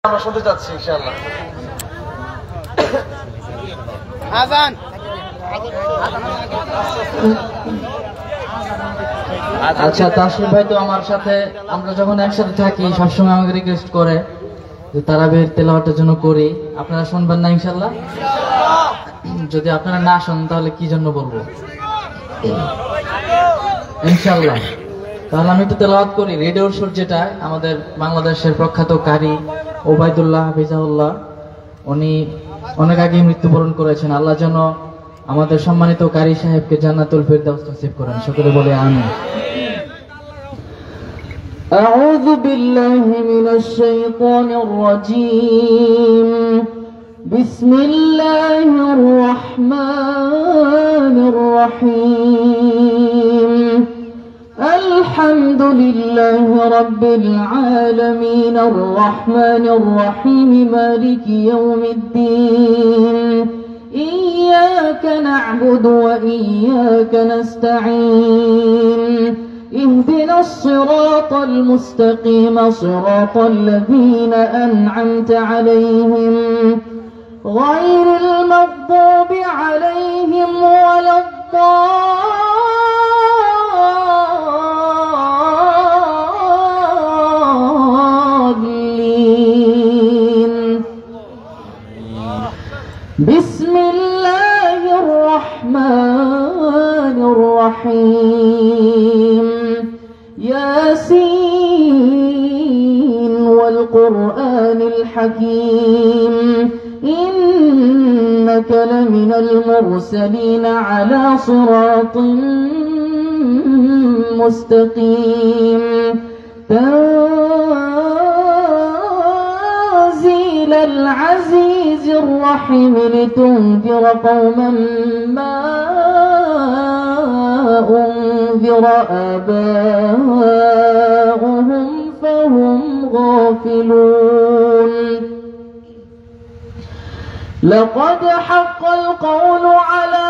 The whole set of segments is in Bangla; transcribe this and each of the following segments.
আমরা শুনতে যাচ্ছি ইনশাআল্লাহ। আজান আচ্ছা, তাসলিম ভাই তো আমার সাথে, আমরা যখন একসাথে থাকি সবসময় আমাকে রিকোয়েস্ট করে যে তারাবির তেলাওয়াতের জন্য করি। আপনারা শুনবেন না ইনশাআল্লাহ? যদি আপনারা না শুনেন তাহলে কি জন্য বলবো ইনশাআল্লাহ। তাহলে আমি একটু তেলাওয়াত করি। রেডিওর সুর, যেটা আমাদের বাংলাদেশের প্রখ্যাত কারি ওবায়দুল্লাহ হাফিজাহুল্লাহ, উনি অনেক আগে মৃত্যুবরণ করেছেন। আল্লাহ যেন আমাদের সম্মানিত কারি সাহেবকে জান্নাতুল ফিরদাউস নসিব করেন। সকলে বলে আমিন। আউযু বিল্লাহি মিনাশ শাইতানির রাজীম। বিসমিল্লাহির রাহমানির রহিম। الحمد لله رب العالمين الرحمن الرحيم مالك يوم الدين إياك نعبد وإياك نستعين اهدنا الصراط المستقيم صراط الذين أنعمت عليهم غير المغضوب عليهم ولا بسم الله الرحمن الرحيم ياسين والقرآن الحكيم إنك لمن المرسلين على صراط مستقيم تنزيل العزيز الرحيم لتنذر قوما ما أنذر آباؤهم فهم غافلون لقد حق القول على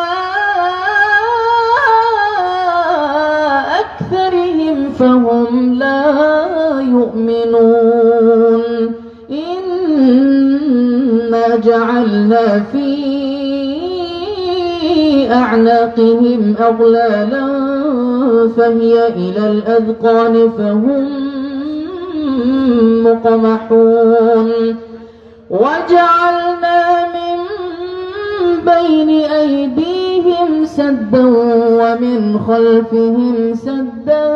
أكثرهم فهم لا يؤمنون إنا جعلنا في أعناقهم أغلالا فهي إلى الأذقان فهم مقمحون وجعلنا من بين أيديهم سدا ومن خلفهم سدا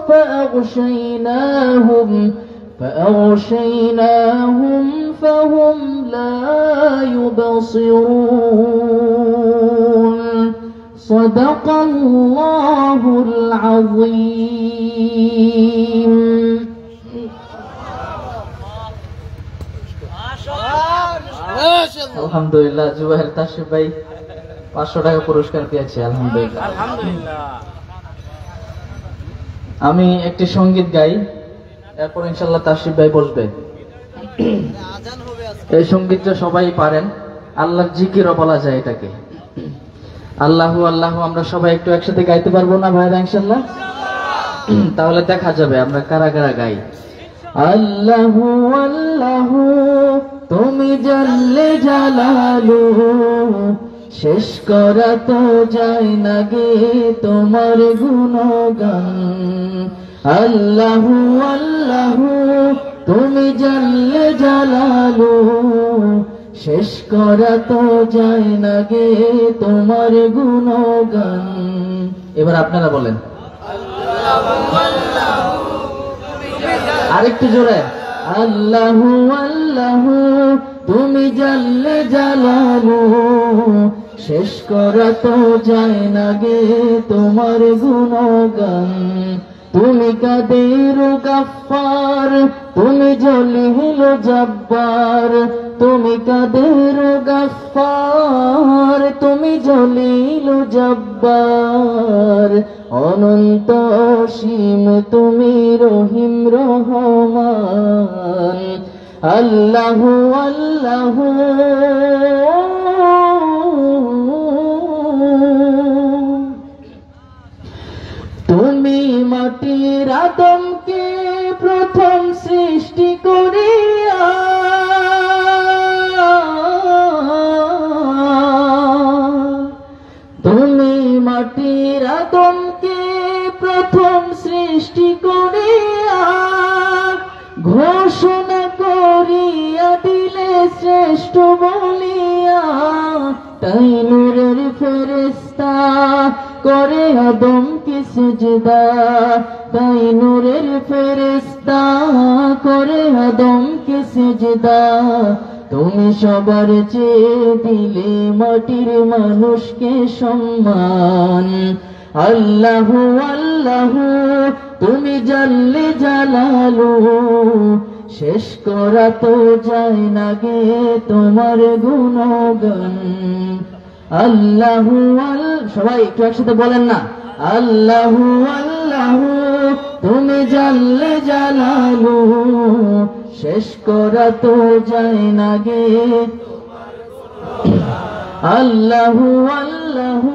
فأغشيناهم فهم لا يبصرون صدق الله العظيم আলহামদুলিল্লাহ। জুবাইর তাসরিফ ভাই 500 টাকা পুরস্কার পেয়েছে। আলহামদুলিল্লাহ। আমি একটি সঙ্গীত গাই, এরপর ইনশাআল্লাহ তাসরিফ ভাই বসবে। এই সঙ্গীতটা সবাই পারেন, আল্লাহর জিকিরও বলা যায় এটাকে। আল্লাহু আল্লাহু আমরা সবাই একটু একসাথে গাইতে পারবো না ভাইরা ইনশাআল্লাহ? তাহলে দেখা যাবে আমরা কারা কারা গাই। আল্লাহু আল্লাহু তুমি জাল্লে জালালু, শেষ করা তো যায় না গে তোমার গুণগান। আল্লাহু আল্লাহু তুমি জাল্লে জালালু, শেষ করা তো যায় না গে তোমার গুণগান। এবার আপনারা বলেন আরেকটু জোরে। আল্লাহু আল্লাহু তুমি জাল্লে জালালু, শেষ করা তো যায় না গে তোমার গুণগান। তুমি কাদের গাফফার, তুমি জলিল জব্বার। তুমি কাদের গাফফার, তুমি জলিল জব্বার। অনন্ত অসীম তুমি রহিম রহমান। আল্লাহু আল্লাহু তুমি মাটির আদমকে প্রথম শ্রী সৃষ্টি করিয়া তুমি মাটির আদমকে প্রথম সৃষ্টি করিয়া ঘোষণা করিয়া দিলে শ্রেষ্ঠ বলিয়া তাই নূরের ফেরেশতা করে আদমকে সিজদা তাই নূরের ফেরেশতা করে আদমকে সিজদা তুমি সবার চেয়ে দিলে মাটির মানুষকে সম্মান আল্লাহু আল্লাহু তুমি জাল্লে জালালু শেষ করা তো যায় না গে তোমার গুণগান আল্লাহু সবাই একটু একসাথে বলেন না আল্লাহু আল্লাহু তুমি জাল্লে জালালু শেষ করা তো যায় না গে আল্লাহু আল্লাহু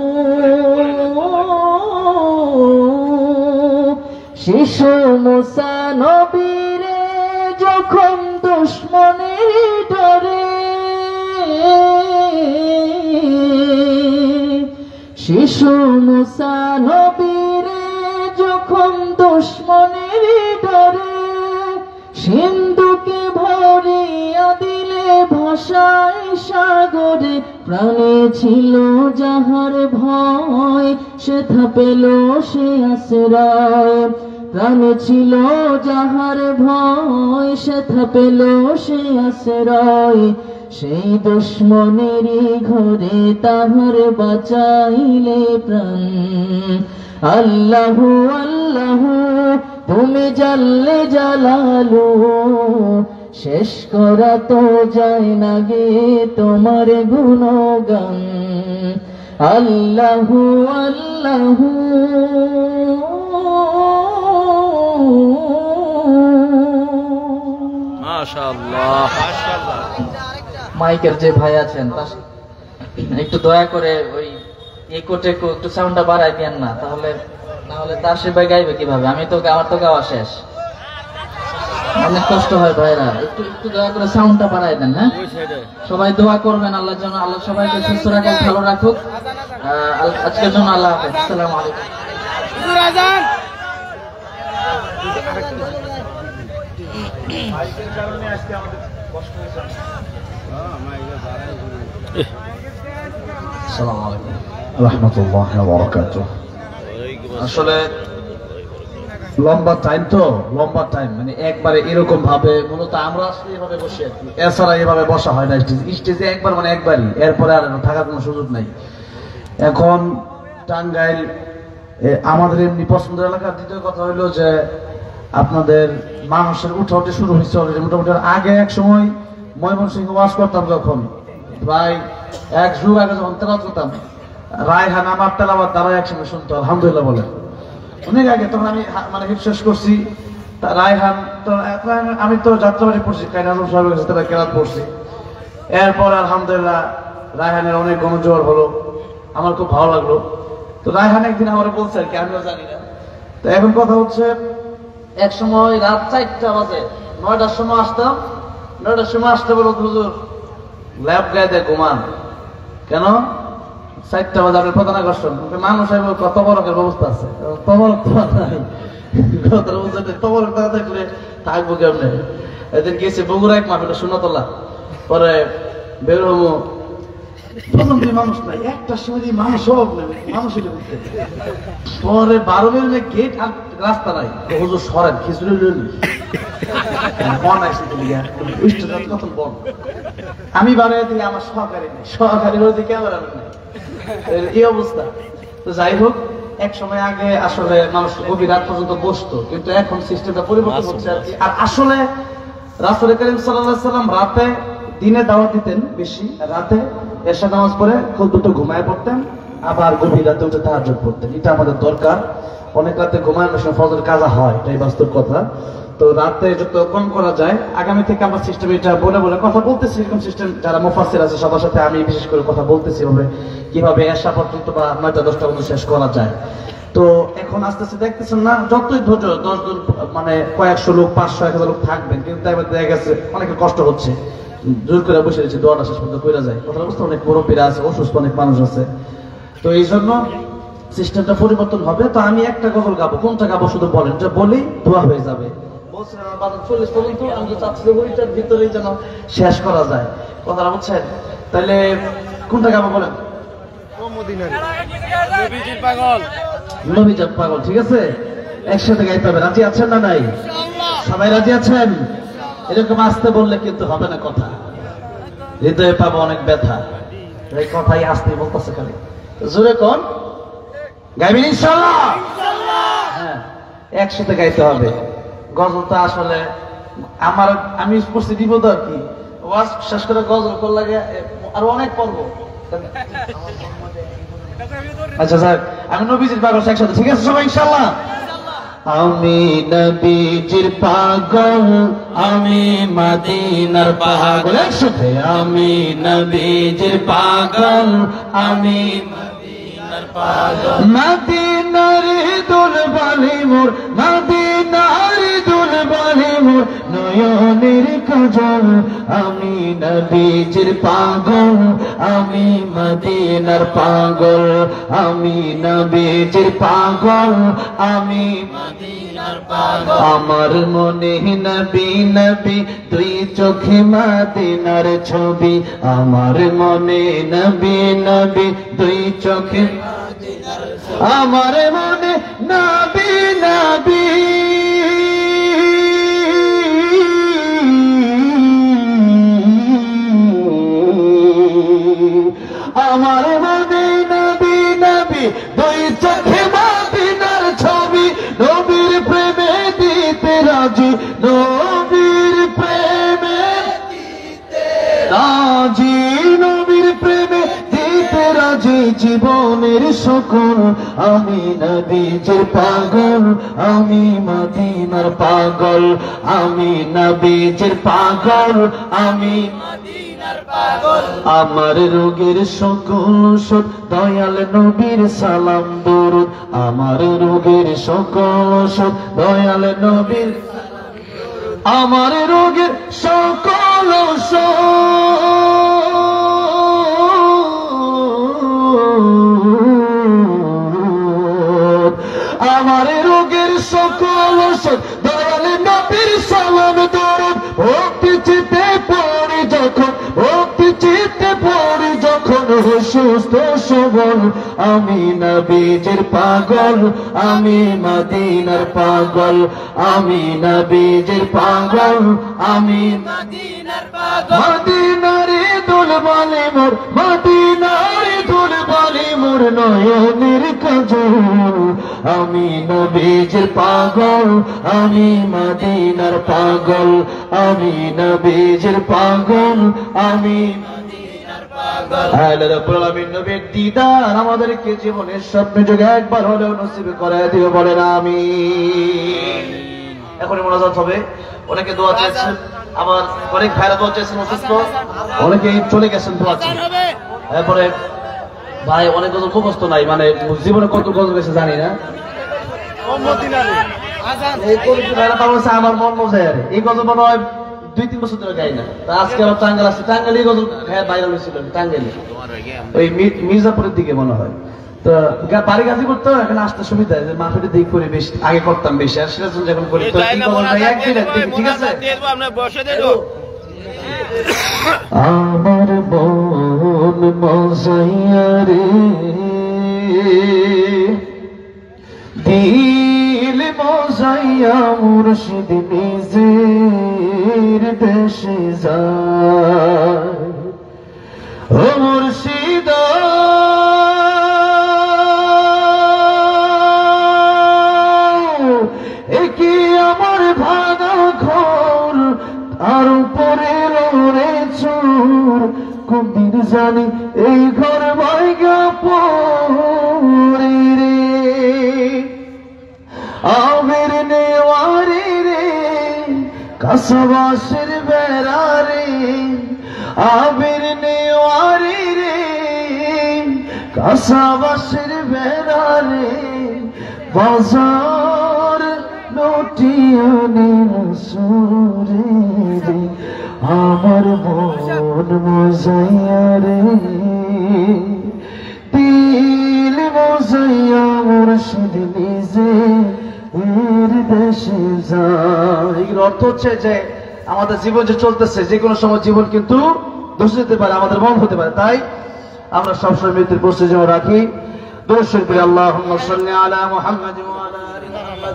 শিশু মুসা নবীরে যখন দুশ্মনের ডরে শিশু মুসা নবীরে যখন দুশ্মনের ডরে সিন্ধুকে ভরিয়া দিলে ভাষায় সাগরে প্রাণে ছিল যাহার ভয় সেথা পেল সে আশ্রয় প্রাণে ছিল যাহার ভয় সেথা পেল সে আশ্রয় সেই দুশ্মনেরই ঘরে তাহার বাঁচাইলে প্রাণ আল্লাহু আল্লাহু তুমি জাল্লে জালালু শেষ করা তো যায় না গে তোমার গুণগান আল্লাহু আল্লাহু মাশাআল্লাহ মাশাআল্লাহ মাইকের যে ভাই আছেন একটু দয়া করে ওই একটু সাউন্ডটা বাড়াই দেন না তাহলে তাসির ভাই গাইবে কিভাবে আমার তো গাওয়া শেষ অনেক কষ্ট হয় ভাইরা একটু দয়া করে সাউন্ডটা বাড়াই দেন হ্যাঁ সবাই দোয়া করবেন আল্লাহর জন্য আল্লাহ সবাইকে সুস্থ রাখুক ভালো রাখুক আজকের জন্য আল্লাহ হাফেজ আসসালামু আলাইকুম আজান আসসালামু আলাইকুম রাহমাতুল্লাহি ওয়া বারাকাতুহু আসলে লম্বা টাইম মানে একবারে এরকম ভাবে মূলত আমরা আসলে এভাবে বসে আছি এছাড়া এভাবে বসা হয় না স্টেজে একবার মানে একবারই এরপরে আর থাকার কোনো সুযোগ নাই এখন টাঙ্গাইল আমাদের এমনি পছন্দের এলাকার দ্বিতীয় কথা হইলো যে আপনাদের মানুষের উঠাউঠি শুরু হয়েছে অলরেডি মোটামুটি আগে এক সময় ময়মনসিংহ ওয়াজ করতাম যখন প্রায় এক যুগ আগে যখন তেলাওয়াত করতাম রায়হান আমার তেলাওয়াত দ্বারা একসঙ্গে শুনতো আলহামদুলিল্লাহ বলে অনেক আগে তখন আমি মানে শেষ করছি রায়হান তো আমি তো যাত্রাবাড়ি পড়ছি কাইনাজম সাহেবের কাছে তারা কেরাত পড়ছি এরপর আলহামদুলিল্লাহ রায়হানের অনেক গণজোয়ার হলো আমার খুব ভালো লাগলো তো রায়হান একদিন আমার বলছে আর কি আমিও জানি না তো এখন কথা হচ্ছে এক সময় রাত 4টা বাজে 9টার সময় আসতাম 9টার সময় আসতে বলো হুজুর ল্যাব গায়ে দেয় ঘুমান কেন 4টা বাজে আপনি প্রধান আকর্ষণ মানুষ কত বড় ব্যবস্থা আছে তবরক তবরক থাকলে থাকবো কেমনে এদিন গেছে বগুড়া এক মাহফিল সুন্নতল্লাহ পরে বের হবো প্রথম দিন মানুষ নাই একটা সময় মানুষ সব মানুষ পরে 12 মিনিট গেট আর রাস্তা নাই হুজুর সরেন খিচুড়ি আমি বাড়াই দিই আমার সহকারী বলতে ক্যামেরা নাই এই অবস্থা তো যাই হোক এক সময় আগে আসলে মানুষ গভীর রাত পর্যন্ত বসতো কিন্তু এখন সিস্টেমটা পরিবর্তন হচ্ছে আর কি আর আসলে রাসূল করিম সাল্লাল্লাহু আলাইহি সাল্লাম রাতে দিনে দাওয়াত দিতেন বেশি রাতে এশা নামাজ পড়ে খুব দুটো ঘুমায় পড়তেন আবার গভীর রাতে উঠে তাহাজ্জুদ পড়তেন এটা আমাদের দরকার অনেক রাতে ঘুমানোর সময় ফজর কাজা হয় এটাই বাস্তব কথা তো রাতে যত কম করা যায় আগামী থেকে আমরা সিস্টেম এটা বলে কথা বলতেছি এরকম সিস্টেম যারা মুফাসসির আছে সবার সাথে আমি বিশেষ করে কথা বলতেছি কিভাবে এশা পর্যন্ত বা 9টা 10টা পর্যন্ত শেষ করা যায় তো তো এখন আস্তে আস্তে দেখতেছেন না, যতই ধৈর্য 10 জন মানে কয়েকশো লোক 500-1000 লোক থাকবেন, কিন্তু তাই দেখা গেছে অনেকের কষ্ট হচ্ছে, জোর করে বসে রয়েছে, দোয়াটা শেষ পর্যন্ত কইরা যায়। কথা বুঝতে, অনেক মুরব্বীরা আছে, অসুস্থ অনেক মানুষ আছে। তো এই জন্য সিস্টেমটা পরিবর্তন হবে। তো আমি একটা গজল গাবো, কোনটা গাবো শুধু বলেন, যে বলি দোয়া হয়ে যাবে। বলছিলাম 40 পর্যন্ত, আমি তো চাচ্ছি যে ওইটার ভিতরেই যেন শেষ করা যায়, কথাটা বুঝছেন? তাহলে কোনটা গাবো বলেন? নবীজির পাগল, ঠিক আছে, একসাথে গাইতে হবে। রাজি আছেন না নাই? সবাই রাজি আছেন? এরকম আসতে বললে কিন্তু হবে না, কথা হৃদয়ে পাবো অনেক ব্যথা, এই কথাই আসতে বলতেছে খালি। জোরে কোন গাইবেন ইনশাআল্লাহ? হ্যাঁ, একসাথে গাইতে হবে। গজলটা আসলে আমি পড়ছি বিপদ আর কি, ওয়াজ শেষ করে গজল কর লাগে আর অনেক পর্ব। আচ্ছা স্যার, আমি নবীজির পাগল একসাথে, ঠিক আছে সবাই ইনশাআল্লাহ? আমি নবীজির পাগল, আমি মদিনার পাগল, একসাথে আমি নবীজির পাগল, আমি মদিনার পাগল, মদিনার দুল বালি মোর, মদিনার দুল বালি মোর নয়নের কাজল, আমি নবীজির পাগল, আমি মদিনার পাগল, আমি নবীজির পাগল, আমি মদিনার পাগল, আমার মনে নবী নবী দুই চোখে মদিনার ছবি, আমার মনে নবী নবী দুই চোখে মদিনার ছবি, আমার মনে নবী নবী আমার মনে নবী নবী দুই চোখে মদিনার ছবি, নবীর প্রেমে দিতে রাজি, নবীর প্রেমে দিতে রাজি, নবীর প্রেমে দিতে রাজি জীবনের সকল, আমি নবীজির পাগল, আমি মদিনার পাগল, আমি নবীজির পাগল, আমি মদিনার পাগল, আমার রোগের সকল ওষুধ দয়াল নবীর সালাম দরুদ, আমার রোগের সকল ওষুধ দয়াল নবীর, আমার রোগের সকল ওষুধ, আমার রোগের সকল ওষুধ দয়াল নবীর সালাম দরুদ, ভক্তি চিত্তে পড়ি যখন, ভক্তি চিত্তে পড়ি যখন সুস্থ সবল, আমি নবীজির পাগল, আমি মদিনার পাগল, আমি নবীজির পাগল, আমি মদিনার পাগল, মদিনারে দুল বালি মোর, মদিনারে দুল বালি মোর নয়নের কাজল, আমি নবীজির পাগল, আমি মদিনার পাগল, আমি নবীজির পাগল, আমি মদিনার পাগল। আল্লাহ রাব্বুল আলামিন নবীর দিদার আমাদেরকে জীবনের স্বপ্নে যোগে একবার হলেও নসিব করে দিও, বলেন আমিন। এখন মোনাজাত হবে, অনেকে দোয়া চাইছেন, আমার অনেক ভাইরা দোয়া চাইছেন, অসুস্থ অনেকে চলে গেছেন দোয়া চাইছেন। এরপরে ভাই অনেক গজল মুখস্থ নাই, মানে জীবনে কত গজল গেছে জানি না, আমার মন মজা আর এই গজল মনে হয় 2-3 বছর ধরে গাই না। আজকে আমার টাঙ্গাল আছে, টাঙ্গালি গজল ভাইরাল হয়েছিল, টাঙ্গালি ওই মির্জাপুরের দিকে মনে হয়। তো বাড়ি গাজি করতে এখানে আসতে সুবিধা, মাহফিলের দিক করে বেশি আগে করতাম বেশি, আর সেটা যখন করি তো ঠিক আছে। আমার মন মজাইয়া রে, দিল মজাইয়া মুর্শিদ নিজের দেশে যায়, ও মুর্শিদ একি আমার ভাঙা ঘর, তার উপরে লড়ে চোর, কোনদিন জানি এই ঘর ভাঙা পড়ে রে, আমের নেওয়ারে রে, কাসাবাসের বেড়া রে, আমের নেওয়ারে রে, কাসাবাসের বেড়া রে, বাজার লটিয়ানের সুরে রে আমার মন মজাইয়া রে দিল মজাইয়া মুর্শিদ নিজে এর দেশে যায়। এর অর্থ হচ্ছে যে আমাদের জীবন যে চলতেছে, যে কোনো সময় জীবন কিন্তু দোষ যেতে পারে, আমাদের মন হতে পারে। তাই আমরা সবসময় মৃত্যুর প্রস্তুতি যেন রাখি। দরুদ শরীফ আল্লাহুম্মা সাল্লি আলা মুহাম্মাদ ওয়া আলা আলি মুহাম্মাদ।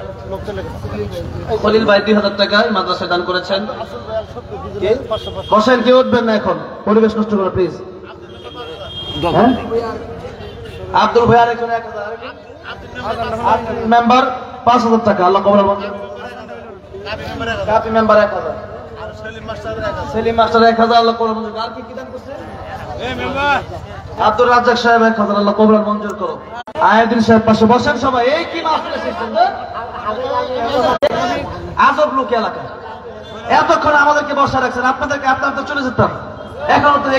খলিল ভাই 2000 টাকা মাদ্রাসায় দান করেছেন। বসেন, কেউ উঠবেন না এখন, পরিবেশ নষ্ট করো প্লিজ। আব্দুল ভাই আরেকজন 1000, মেম্বার 5000 টাকা, আল্লাহ কবুল করুন। কাপি মেম্বার 1000, সেলিম মাস্টার 1000, আল্লাহ কবুল করুন। আর কি দান করছে? আব্দুর রাজ্জাক সাহেব 1000, আল্লাহ কবুল মঞ্জুর করো। আয়াদিন সাহেব পাশে বসেন সবাই। এই কি মাহফিল এসেছেন আজব লোক এলাকা, এতক্ষণ আমাদেরকে বসা রাখছেন, আপনাদেরকে আপনারা চলে যেতাম। এখন তো